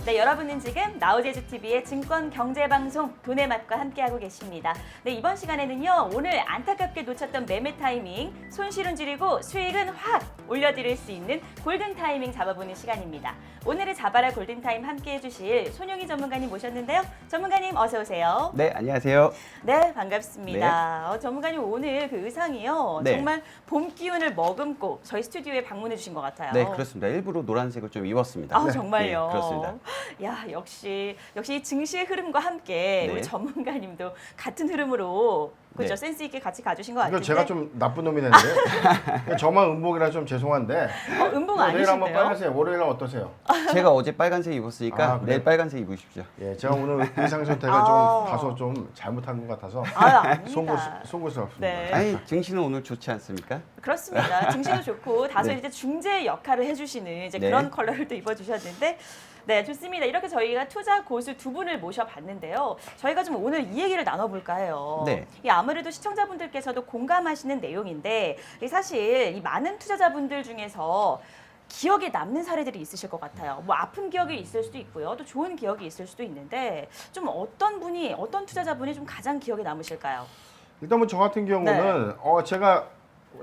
네, 여러분은 지금 나우제주TV의 증권경제방송 돈의 맛과 함께하고 계십니다. 네, 이번 시간에는요. 오늘 안타깝게 놓쳤던 매매 타이밍, 손실은 줄이고 수익은 확 올려드릴 수 있는 골든타이밍 잡아보는 시간입니다. 오늘의 자바라 골든타임 함께해 주실 손용희 전문가님 모셨는데요. 전문가님 어서 오세요. 네, 안녕하세요. 네, 반갑습니다. 전문가님 오늘 그 의상이요. 네. 정말 봄 기운을 머금고 저희 스튜디오에 방문해 주신 것 같아요. 네, 그렇습니다. 일부러 노란색을 좀 입었습니다. 아, 정말요? 네, 그렇습니다. 야, 역시 이 증시의 흐름과 함께 네. 우리 전문가님도 같은 흐름으로 그죠? 네. 센스 있게 같이 가주신 것 이거 같은데. 제가 좀 나쁜 놈이 됐는데 저만 음복이라 좀 죄송한데 음봉 내일 한번 아니신데요? 빨간색, 월요일은 어떠세요? 제가 어제 빨간색 입었으니까 아, 그래요? 내일 빨간색 입으십시오. 예, 제가 오늘 의상 선택을 아. 좀 다소 좀 잘못한 것 같아서 아닙니다. 송구스럽습니다. 네. 아니, 증시는 오늘 좋지 않습니까? 그렇습니다. 증시도 좋고 다소 네. 이제 중재 역할을 해주시는 이제 네. 그런 컬러를 또 입어주셨는데, 네, 좋습니다. 이렇게 저희가 투자 고수 두 분을 모셔봤는데요. 저희가 좀 오늘 이 얘기를 나눠볼까 해요. 네. 이 아무래도 시청자분들께서도 공감하시는 내용인데, 이 사실 이 많은 투자자분들 중에서 기억에 남는 사례들이 있으실 것 같아요. 뭐 아픈 기억이 있을 수도 있고요. 또 좋은 기억이 있을 수도 있는데, 좀 어떤 투자자분이 좀 가장 기억에 남으실까요? 일단 뭐 저 같은 경우는 네. 제가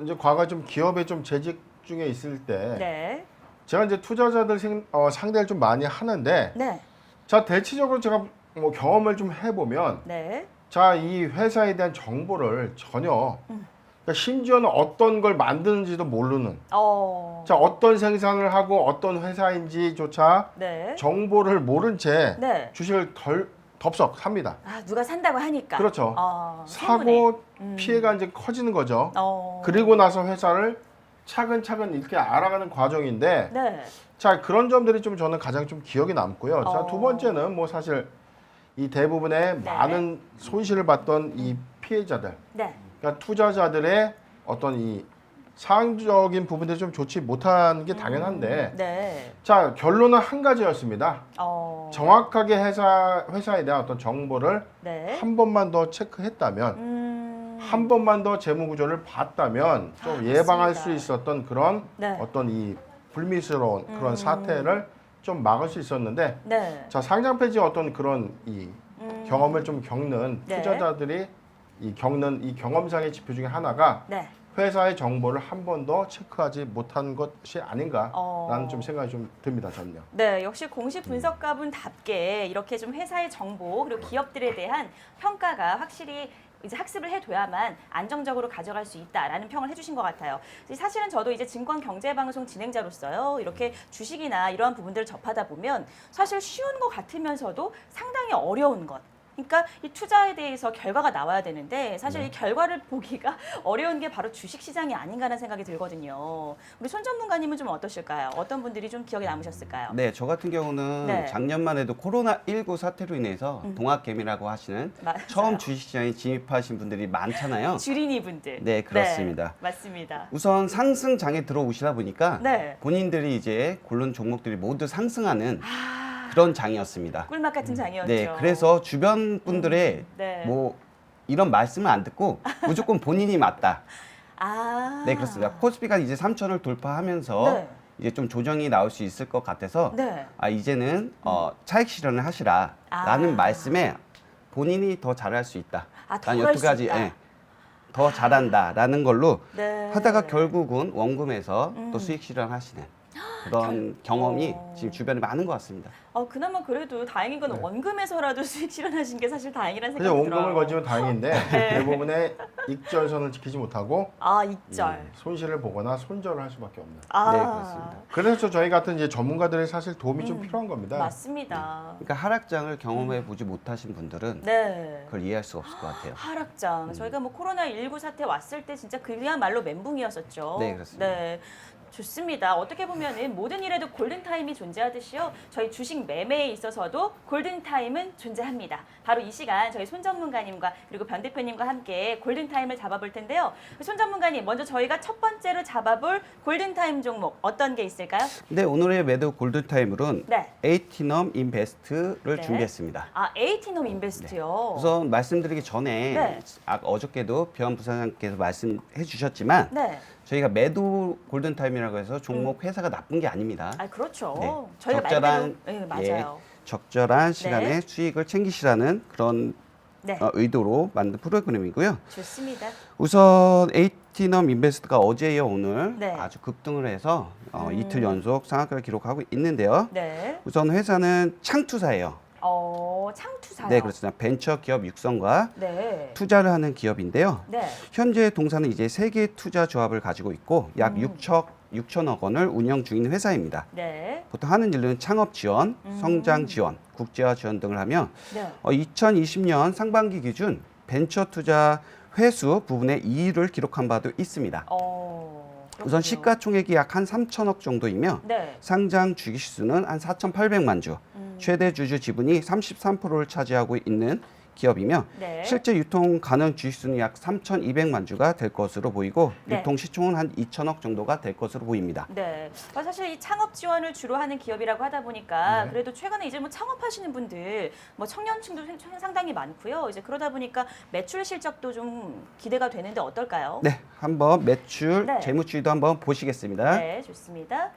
이제 과거 좀 기업에 좀 재직 중에 있을 때 네. 제가 이제 투자자들 상대를 좀 많이 하는데 네. 자 대체적으로 제가 뭐 경험을 좀 해보면 네. 자 이 회사에 대한 정보를 전혀 그러니까 심지어는 어떤 걸 만드는지도 모르는 자 어떤 생산을 하고 어떤 회사인지조차 네. 정보를 모른 채 네. 주식을 덜덥석 삽니다. 아, 누가 산다고 하니까. 그렇죠. 소문에. 사고 피해가 이제 커지는 거죠. 어. 그리고 나서 회사를 차근차근 이렇게 알아가는 과정인데 네. 자 그런 점들이 좀 저는 가장 좀 기억에 남고요. 자 두 번째는 뭐 사실 이 대부분의 네. 많은 손실을 봤던 이 피해자들, 네. 그러니까 투자자들의 어떤 이 상황적인 부분들이 좀 좋지 못한 게 당연한데 네. 자 결론은 한 가지였습니다. 정확하게 회사에 대한 어떤 정보를 네. 한 번만 더 체크했다면 한 번만 더 재무 구조를 봤다면 좀 예방할 수 있었던 그런 네. 어떤 이 불미스러운 그런 사태를 좀 막을 수 있었는데 네. 자 상장 폐지 어떤 그런 이 경험을 좀 겪는 네. 투자자들이 겪는 이 경험상의 지표 중에 하나가 네. 회사의 정보를 한 번 더 체크하지 못한 것이 아닌가라는 좀 생각이 좀 듭니다, 저는요. 네, 역시 공시 분석가분답게 이렇게 좀 회사의 정보 그리고 기업들에 대한 평가가 확실히 이제 학습을 해둬야만 안정적으로 가져갈 수 있다라는 평을 해주신 것 같아요. 사실은 저도 이제 증권경제방송 진행자로서요, 이렇게 주식이나 이러한 부분들을 접하다 보면 사실 쉬운 것 같으면서도 상당히 어려운 것. 그러니까 이 투자에 대해서 결과가 나와야 되는데 사실 이 결과를 보기가 어려운 게 바로 주식시장이 아닌가라는 생각이 들거든요. 우리 손 전문가님은 좀 어떠실까요? 어떤 분들이 좀 기억에 남으셨을까요? 네, 저 같은 경우는 네. 작년만 해도 코로나19 사태로 인해서 동학개미라고 하시는 맞아요. 처음 주식시장에 진입하신 분들이 많잖아요. 주린이 분들. 네, 그렇습니다. 네, 맞습니다. 우선 상승장에 들어오시다 보니까 네. 본인들이 이제 고른 종목들이 모두 상승하는 아, 그런 장이었습니다. 꿀맛 같은 장이었죠. 네, 그래서 주변 분들의 네. 뭐 이런 말씀을 안 듣고 무조건 본인이 맞다. 아. 네, 그렇습니다. 코스피가 이제 3천을 돌파하면서 네. 이제 좀 조정이 나올 수 있을 것 같아서 네. 이제는 차익 실현을 하시라라는 아. 말씀에 본인이 더 잘할 수 있다. 아, 더 라는 할 수 여태까지 있다. 더 잘한다라는 걸로 네. 하다가 결국은 원금에서 또 수익 실현하시는 그런 경험이 어. 지금 주변에 많은 것 같습니다. 그나마 그래도 다행인 건 원금에서라도 수익 실현하신 게 사실 다행이라는 그냥 생각이 들어요. 원금을 거지면 다행인데 네. 대부분의 익절선을 지키지 못하고 아, 익절. 손실을 보거나 손절을 할 수밖에 없는. 아, 네, 그렇습니다. 그래서 저희 같은 이제 전문가들의 사실 도움이 좀 필요한 겁니다. 맞습니다. 그러니까 하락장을 경험해 보지 못하신 분들은 네. 그걸 이해할 수 없을 것 같아요. 하락장. 저희가 뭐 코로나19 사태 왔을 때 진짜 그야말로 멘붕이었었죠. 네, 그렇습니다. 네. 좋습니다. 어떻게 보면은 모든 일에도 골든타임이 존재하듯이요. 저희 주식 매매에 있어서도 골든타임은 존재합니다. 바로 이 시간 저희 손 전문가님과 그리고 변 대표님과 함께 골든타임을 잡아볼 텐데요. 손 전문가님, 먼저 저희가 첫 번째로 잡아볼 골든타임 종목 어떤 게 있을까요? 네, 오늘의 매도 골든타임으로는 네. 에이티넘 인베스트를 네. 준비했습니다. 아, 에이티넘 인베스트요. 우선 말씀드리기 전에 네. 어저께도 변 부사장께서 말씀해 주셨지만 네. 저희가 매도 골든타임이라고 해서 종목 회사가 나쁜 게 아닙니다. 아, 그렇죠. 네. 저희가 적절한 말대로 네, 맞아요. 적절한 시간에 수익을 챙기시라는 그런 네. 의도로 만든 프로그램이고요. 좋습니다. 우선 에이티넘 인베스트가 어제 이어 오늘 네. 아주 급등을 해서 이틀 연속 상한가를 기록하고 있는데요. 네. 우선 회사는 창투사예요. 창투사요. 네, 그렇습니다. 벤처 기업 육성과 네. 투자를 하는 기업인데요. 네. 현재 동사는 이제 3개 투자 조합을 가지고 있고 약 6천억 원을 운영 중인 회사입니다. 네. 보통 하는 일은 창업 지원, 성장 지원, 국제화 지원 등을 하며 네. 2020년 상반기 기준 벤처 투자 회수 부분의 2위를 기록한 바도 있습니다. 우선 그렇군요. 시가총액이 약 한 3천억 정도이며 네. 상장 주식수는 한 4,800만 주, 최대 주주 지분이 33%를 차지하고 있는 기업이며 네. 실제 유통 가능 주식수는 약 3,200만 주가 될 것으로 보이고 네. 유통 시총은 한 2천억 정도가 될 것으로 보입니다. 네. 사실 이 창업 지원을 주로 하는 기업이라고 하다 보니까 그래도 최근에 이제 뭐 창업하시는 분들 뭐 청년층도 상당히 많고요. 이제 그러다 보니까 매출 실적도 좀 기대가 되는데 어떨까요? 네, 한번 매출, 네. 재무추이도 한번 보시겠습니다. 네, 좋습니다.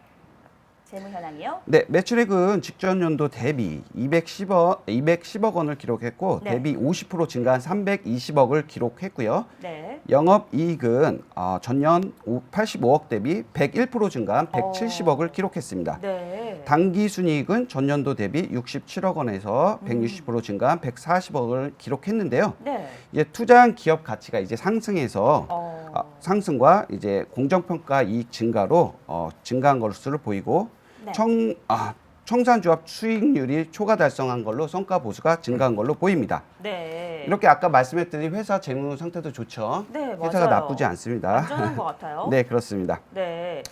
재무 현황이요? 네, 매출액은 직전 연도 대비 210억 원을 기록했고 네. 대비 50% 증가한 320억을 기록했고요. 네. 영업이익은 전년 85억 대비 101% 증가한 170억을 기록했습니다. 네. 당기순이익은 전년도 대비 67억 원에서 160% 증가한 140억을 기록했는데요. 네. 이제 투자한 기업 가치가 이제 상승해서 상승과 이제 공정평가 이익 증가로 증가한 것으로 보이고 네. 청산조합 수익률이 초과 달성한 걸로 성과 보수가 증가한 걸로 보입니다. 네. 이렇게 아까 말씀했더니 회사 재무 상태도 좋죠. 네, 회사가 맞아요. 나쁘지 않습니다. 안전한 것 같아요. 네, 그렇습니다. 네.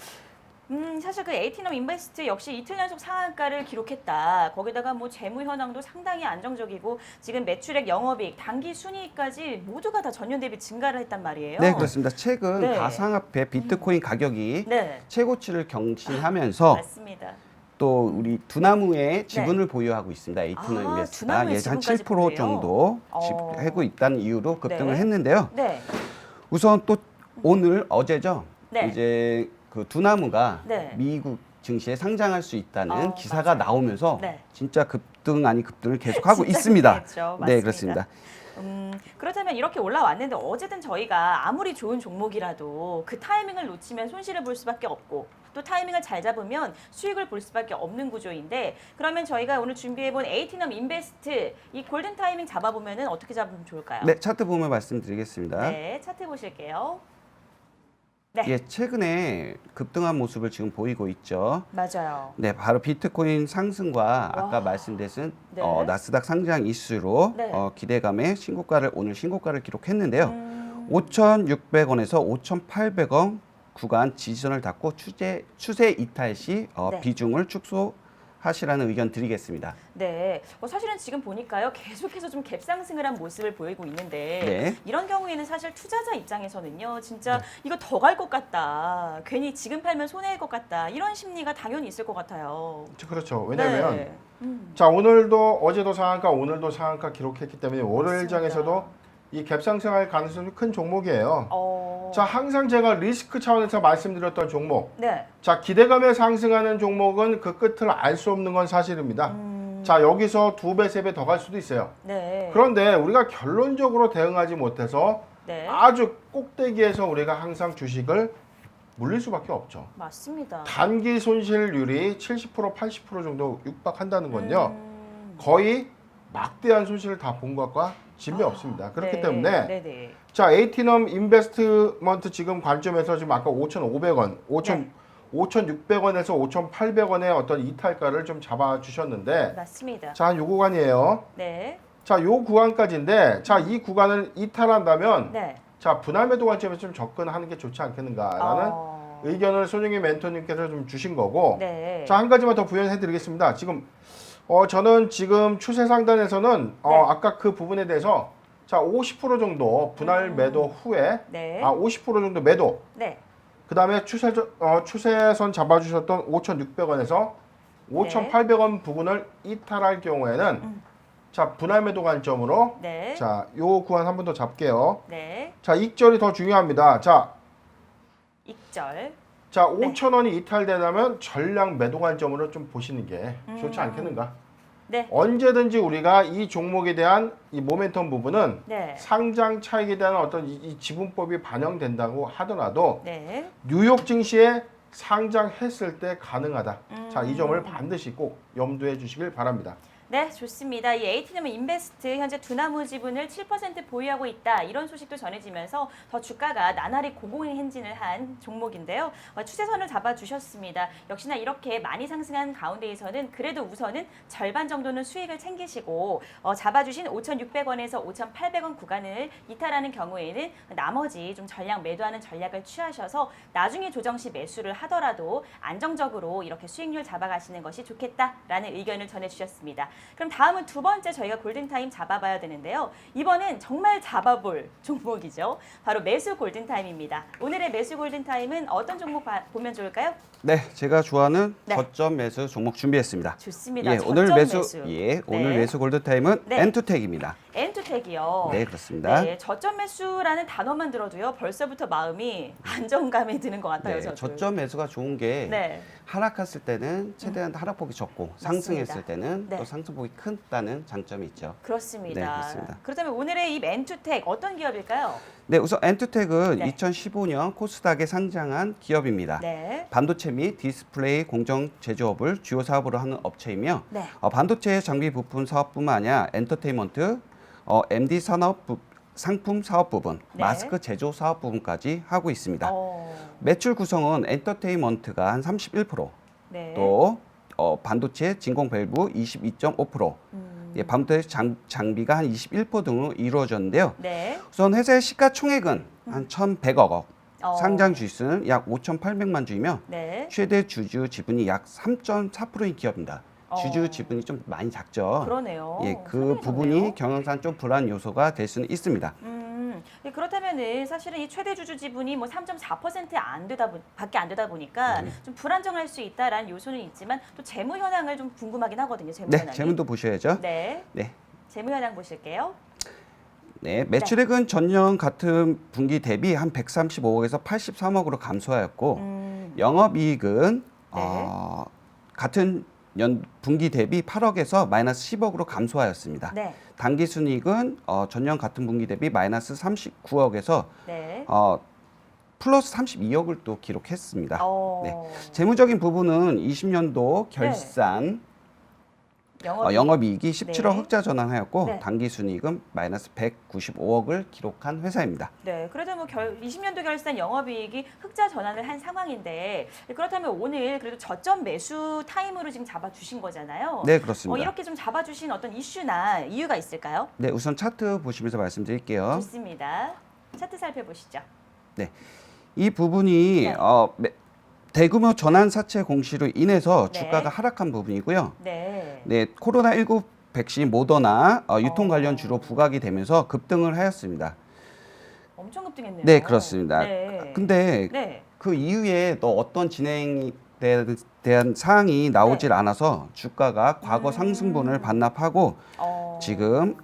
사실 그 에이티넘 인베스트 역시 이틀 연속 상한가를 기록했다. 거기다가 뭐 재무 현황도 상당히 안정적이고 지금 매출액, 영업이익, 당기 순이익까지 모두가 다 전년 대비 증가를 했단 말이에요. 네, 그렇습니다. 최근 네. 가상화폐 비트코인 가격이 네. 최고치를 경신하면서 맞습니다. 또 우리 두나무의 지분을 보유하고 있습니다. 에이티넘 인베스트가 두나무의 예산 지분까지 7% 보유해요? 정도 어. 하고 있다는 이유로 급등을 네. 했는데요. 네. 우선 또 오늘 어제죠. 네. 이제 그 두나무가 네. 미국 증시에 상장할 수 있다는 맞아요. 기사가 나오면서 네. 진짜 급등 아닌 급등을 계속하고 진짜 있습니다. 급등했죠. 네, 맞습니다. 그렇습니다. 그렇다면 이렇게 올라왔는데 어쨌든 저희가 아무리 좋은 종목이라도 그 타이밍을 놓치면 손실을 볼 수밖에 없고 또 타이밍을 잘 잡으면 수익을 볼 수밖에 없는 구조인데 그러면 저희가 오늘 준비해본 에이티넘 인베스트 이 골든 타이밍 잡아보면 어떻게 잡으면 좋을까요? 네, 차트 보면 말씀드리겠습니다. 네, 차트 보실게요. 네, 예, 최근에 급등한 모습을 지금 보이고 있죠. 맞아요. 네, 바로 비트코인 상승과 아까 말씀드린 네. 나스닥 상장 이슈로 네. 기대감에 오늘 신고가를 기록했는데요. 5,600원에서 5,800원 구간 지지선을 닫고 추세 이탈 시 네. 비중을 축소하시라는 의견 드리겠습니다. 네, 사실은 지금 보니까요 계속해서 좀 갭상승을 한 모습을 보이고 있는데 네. 이런 경우에는 사실 투자자 입장에서는요 진짜 이거 더 갈 것 같다 괜히 지금 팔면 손해일 것 같다 이런 심리가 당연히 있을 것 같아요. 그렇죠. 왜냐하면 네. 자 오늘도 어제도 상한가 오늘도 상한가 기록했기 때문에 월요일장에서도 이 갭상승할 가능성이 큰 종목이에요. 자 항상 제가 리스크 차원에서 말씀드렸던 종목 네. 자 기대감에 상승하는 종목은 그 끝을 알 수 없는 건 사실입니다. 자 여기서 2배, 3배 더 갈 수도 있어요. 네. 그런데 우리가 결론적으로 대응하지 못해서 네. 아주 꼭대기에서 우리가 항상 주식을 물릴 수밖에 없죠. 맞습니다. 단기 손실률이 70%, 80% 정도 육박한다는 건요. 거의 막대한 손실을 다 본 것과 진배 없습니다. 그렇기 네. 때문에 네네. 자 에이티넘 인베스트먼트 지금 관점에서 지금 아까 5,500원, 5,600원에서 5,800원의 어떤 이탈가를 좀 잡아주셨는데 맞습니다. 자, 요 구간이에요. 네. 자, 요 구간까지인데 자, 이 구간을 이탈한다면 네. 자, 분할 매도 관점에서 좀 접근하는 게 좋지 않겠는가라는 의견을 손영희 멘토님께서 좀 주신 거고 네. 자, 한 가지만 더 부연해 드리겠습니다. 지금 저는 지금 추세 상단에서는 네. 아까 그 부분에 대해서 자, 50% 정도 분할 매도 후에 네. 50% 정도 매도. 네. 그다음에 추세선 잡아 주셨던 5,600원에서 5,800원 부분을 이탈할 경우에는 자, 분할 매도 관점으로 네. 자, 요 구간 한 번 더 잡게요. 네. 자, 익절이 더 중요합니다. 자, 익절. 자, 5,000원이 이탈되려면 전량 매도 관점으로 좀 보시는 게 좋지 않겠는가? 네. 언제든지 우리가 이 종목에 대한 이 모멘텀 부분은 네. 상장 차익에 대한 어떤 이 지분법이 반영된다고 하더라도 네. 뉴욕 증시에 상장했을 때 가능하다. 자, 이 점을 반드시 꼭 염두해 주시길 바랍니다. 네, 좋습니다. 이 에이티넘 인베스트 현재 두나무 지분을 7% 보유하고 있다. 이런 소식도 전해지면서 더 주가가 나날이 고공행진을 한 종목인데요. 추세선을 잡아주셨습니다. 역시나 이렇게 많이 상승한 가운데에서는 그래도 우선은 절반 정도는 수익을 챙기시고 잡아주신 5,600원에서 5,800원 구간을 이탈하는 경우에는 나머지 좀 전량 매도하는 전략을 취하셔서 나중에 조정 시 매수를 하더라도 안정적으로 이렇게 수익률 잡아가시는 것이 좋겠다라는 의견을 전해주셨습니다. 그럼 다음은 두 번째 저희가 골든타임 잡아봐야 되는데요. 이번엔 정말 잡아볼 종목이죠. 바로 매수 골든타임입니다. 오늘의 매수 골든타임은 어떤 종목 보면 좋을까요? 네, 제가 좋아하는 네. 저점 매수 종목 준비했습니다. 좋습니다. 예, 저점 오늘 매수, 매수. 예, 네. 오늘 매수 골든타임은 네. 엔투텍입니다. 엔투텍이요. 네, 그렇습니다. 네, 저점 매수라는 단어만 들어도요. 벌써부터 마음이 안정감에 드는 것 같아요. 네, 저도. 저점 매수가 좋은 게 네. 하락했을 때는 최대한 하락폭이 적고 상승했을 때는 네. 또 상승폭이 큰다는 장점이 있죠. 그렇습니다. 네, 그렇습니다. 그렇다면 오늘의 이 엔투텍 어떤 기업일까요? 네, 우선 엔투텍은 네. 2015년 코스닥에 상장한 기업입니다. 네. 반도체 및 디스플레이 공정 제조업을 주요 사업으로 하는 업체이며 네. 반도체 장비 부품 사업뿐만 아니라 엔터테인먼트, MD 산업 상품 사업 부분, 네. 마스크 제조 사업 부분까지 하고 있습니다. 어, 매출 구성은 엔터테인먼트가 한 31%, 네. 또 반도체 진공 밸브 22.5%, 예, 반도체 장비가 한 21% 등으로 이루어졌는데요. 네. 우선 회사의 시가총액은 한 1,100억 원, 어. 상장 주수는 약 5,800만 주이며 네. 최대 주주 지분이 약 3.4%인 기업입니다. 어. 주주 지분이 좀 많이 작죠. 그러네요. 예, 그 상당히 부분이 적네요. 경영상 좀 불안 요소가 될 수는 있습니다. 예, 그렇다면은 사실은 이 최대 주주 지분이 뭐 3.4% 밖에 안 되다 보니까 좀 불안정할 수 있다라는 요소는 있지만 또 재무 현황을 좀 궁금하긴 하거든요. 재무 네, 현황이. 재무도 보셔야죠. 네. 네. 재무 현황 보실게요. 네, 매출액은 전년 같은 분기 대비 한 135억에서 83억으로 감소하였고 영업이익은 네. 같은 분기 대비 8억에서 마이너스 10억으로 감소하였습니다. 네. 당기순이익은 전년 같은 분기 대비 마이너스 39억에서 네. 플러스 32억을 또 기록했습니다. 어. 네. 재무적인 부분은 20년도 결산 영업이익이 17억 네. 흑자 전환하였고 네. 당기순이익은 마이너스 195억을 기록한 회사입니다. 네, 그래도 뭐 20년도 결산 영업이익이 흑자 전환을 한 상황인데 그렇다면 오늘 그래도 저점 매수 타임으로 지금 잡아주신 거잖아요. 네, 그렇습니다. 이렇게 좀 잡아주신 어떤 이슈나 이유가 있을까요? 네, 우선 차트 보시면서 말씀드릴게요. 좋습니다. 차트 살펴보시죠. 네, 이 부분이 네. 대규모 전환 사채 공시로 인해서 네. 주가가 하락한 부분이고요. 네. 네, 코로나19 백신 모더나 유통 관련 주로 부각이 되면서 급등을 하였습니다. 엄청 급등했네요. 네, 그렇습니다. 네. 근데 네. 그 이후에 또 어떤 진행에 대한 사항이 나오질 않아서 주가가 과거 상승분을 반납하고 지금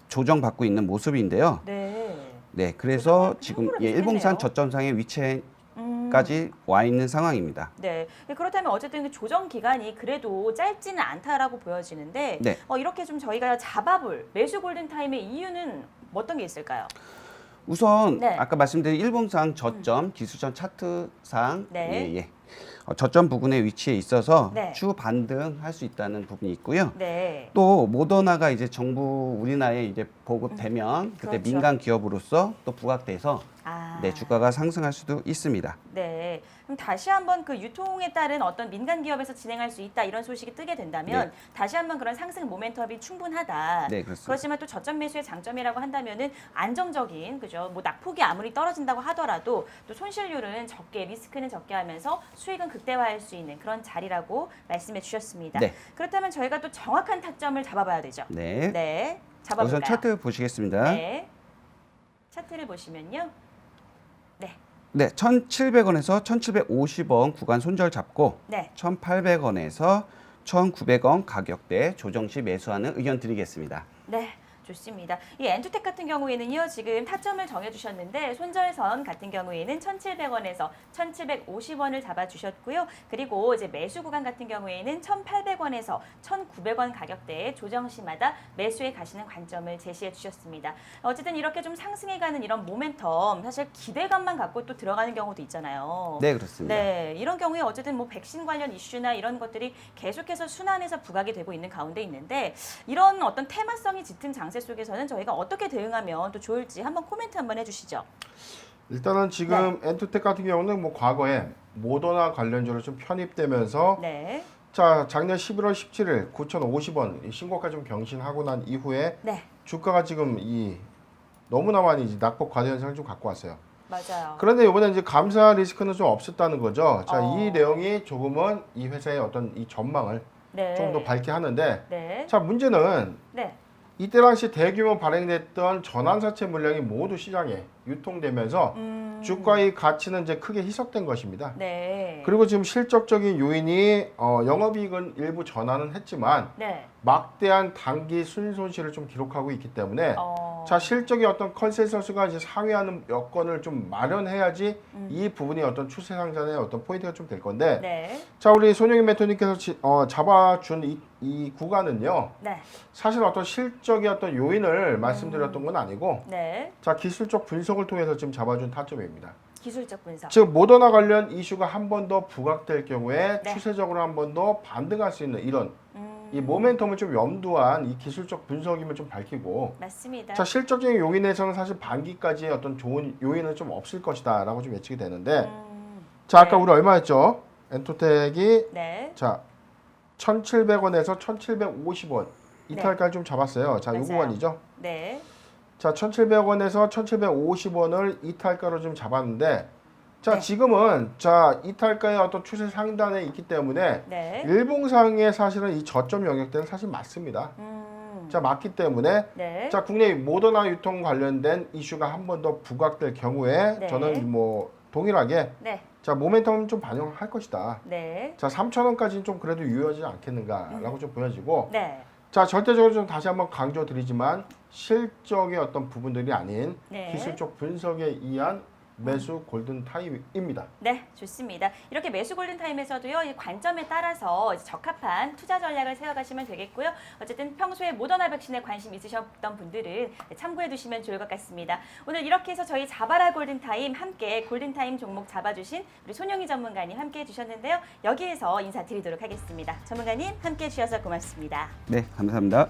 조정받고 있는 모습인데요. 네. 네, 그래서 그 지금 정도로 일봉산 비슷했네요. 저점상의 위치까지 와 있는 상황입니다. 네. 그렇다면 어쨌든 그 조정 기간이 그래도 짧지는 않다라고 보여지는데 네. 이렇게 좀 저희가 잡아볼 매수 골든타임의 이유는 어떤 게 있을까요? 우선 네. 아까 말씀드린 일봉상 저점 기술전 차트상 네. 예. 저점 부분의 위치에 있어서 네. 추후 반등할 수 있다는 부분이 있고요. 네. 또 모더나가 이제 정부 우리나라에 이제 보급되면 그때 그렇죠. 민간 기업으로서 또 부각돼서 아. 네, 주가가 상승할 수도 있습니다. 네. 그럼 다시 한번 그 유통에 따른 어떤 민간 기업에서 진행할 수 있다 이런 소식이 뜨게 된다면 다시 한번 그런 상승 모멘텀이 충분하다. 네, 그렇습니다. 그렇지만 또 저점 매수의 장점이라고 한다면은 안정적인 그죠? 뭐 낙폭이 아무리 떨어진다고 하더라도 또 손실률은 적게 리스크는 적게 하면서 수익은 극대화할 수 있는 그런 자리라고 말씀해 주셨습니다. 네. 그렇다면 저희가 또 정확한 타점을 잡아봐야 되죠. 네. 네. 잡아볼까요? 우선 차트 보시겠습니다. 네. 차트를 보시면요. 네. 네, 1,700원에서 1,750원 구간 손절 잡고 네. 1,800원에서 1,900원 가격대 조정 시 매수하는 의견 드리겠습니다. 네. 좋습니다. 이 엔투텍 같은 경우에는요, 지금 타점을 정해주셨는데 손절선 같은 경우에는 1,700원에서 1,750원을 잡아주셨고요. 그리고 이제 매수 구간 같은 경우에는 1,800원에서 1,900원 가격대에 조정 시마다 매수에 가시는 관점을 제시해 주셨습니다. 어쨌든 이렇게 좀 상승해가는 이런 모멘텀, 사실 기대감만 갖고 또 들어가는 경우도 있잖아요. 네, 그렇습니다. 네, 이런 경우에 어쨌든 뭐 백신 관련 이슈나 이런 것들이 계속해서 순환해서 부각이 되고 있는 가운데 있는데 이런 어떤 테마성이 짙은 장세 속에서는 저희가 어떻게 대응하면 또 좋을지 한번 코멘트 한번 해주시죠. 일단은 지금 엔투텍 같은 경우는 뭐 과거에 모더나 관련주로 좀 편입되면서 네, 자 작년 11월 17일 9,050원 신고가 좀 경신하고 난 이후에 네, 주가가 지금 너무나 많이 이제 낙폭 과대 현상을 좀 갖고 왔어요. 맞아요. 그런데 이번에 이제 감사 리스크는 좀 없었다는 거죠. 자, 어. 이 내용이 조금은 이 회사의 어떤 이 전망을 네, 좀 더 밝게 하는데, 네, 자 문제는 네, 이때 당시 대규모 발행됐던 전환사채 물량이 모두 시장에 유통되면서 주가의 가치는 이제 크게 희석된 것입니다. 네, 그리고 지금 실적적인 요인이 영업이익은 일부 전환은 했지만 네, 막대한 단기 순손실을 좀 기록하고 있기 때문에 자 실적의 어떤 컨센서스가 이제 상회하는 여건을 좀 마련해야지 이 부분이 어떤 추세 상단의 어떤 포인트가 좀 될 건데 네, 자 우리 손영희 매토님께서 잡아준 이 구간은요 네, 사실 어떤 실적의 어떤 요인을 말씀드렸던 건 아니고 네, 자 기술적 분석을 통해서 지금 잡아준 타점입니다. 기술적 분석. 즉 모더나 관련 이슈가 한 번 더 부각될 경우에 네. 추세적으로 한 번 더 반등할 수 있는 이런 이 모멘텀을 좀 염두한 이 기술적 분석임을 좀 밝히고 맞습니다. 자 실적적인 요인에서는 사실 반기까지의 어떤 좋은 요인은 좀 없을 것이다라고 좀 예측이 되는데 자 아까 네. 우리 얼마 했죠? 엔토텍이 네, 자 1,700원에서 1,750원 이탈까지 좀 잡았어요. 자 요 맞아요. 구간이죠. 네, 자 1,700원에서 1,750원을 이탈가로 좀 잡았는데 자 네. 지금은 자 이탈가의 어떤 추세 상단에 있기 때문에 네, 일봉상의 사실은 이 저점 영역대는 사실 맞습니다. 자 맞기 때문에 네, 자 국내 모더나 유통 관련된 이슈가 한 번 더 부각될 경우에 네. 저는 뭐 동일하게 네, 자 모멘텀 좀 반영할 것이다. 네, 자 3,000원까지는 좀 그래도 유효하지 않겠는가라고 좀 보여지고 네, 자 절대적으로 좀 다시 한번 강조드리지만 실적의 어떤 부분들이 아닌 네. 기술적 분석에 의한 매수 골든 타임입니다. 네, 좋습니다. 이렇게 매수 골든타임에서도요, 이 관점에 따라서 이제 적합한 투자 전략을 세워가시면 되겠고요. 어쨌든 평소에 모더나 백신에 관심 있으셨던 분들은 참고해 두시면 좋을 것 같습니다. 오늘 이렇게 해서 저희 자바라 골든타임 함께 골든타임 종목 잡아주신 우리 손영희 전문가님 함께 해주셨는데요. 여기에서 인사드리도록 하겠습니다. 전문가님 함께 해주셔서 고맙습니다. 네, 감사합니다.